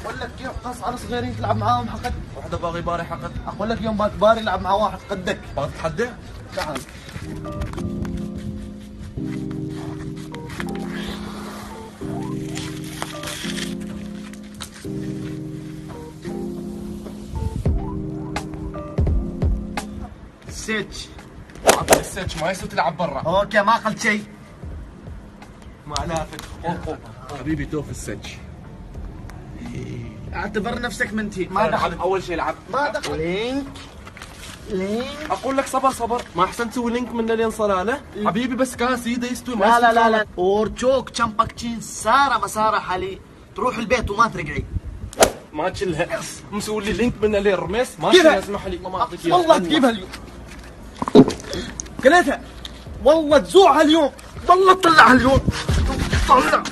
اقول لك يوم قص على صغيرين تلعب معاهم حقد. وحده باغي باري حقد. اقول لك يوم باري يلعب مع واحد قدك. باغي تتحدى؟ تعال. السيتش. عطني السيتش ما يسوي تلعب برا. اوكي ما اخذت شيء. ما لافت. حبيبي توف السيتش. اعتبر نفسك منتهي. ما دخل. اول شيء العب. ما دخل. لينك. اقول لك صبر ما احسن تسوي لينك من لين صلاله حبيبي بس كاسي ده يستوي ما لا يستوي لا لا لا اورتشوك تشامباكتشين ساره مساره حالي تروح البيت وما ترجعي. ما تشلها مسوي لي لينك من لين رميس ما كذا. اسمح لي ما اعطيك والله تجيبها اليوم. كليتها والله تزوعها اليوم والله تطلعها اليوم. طلع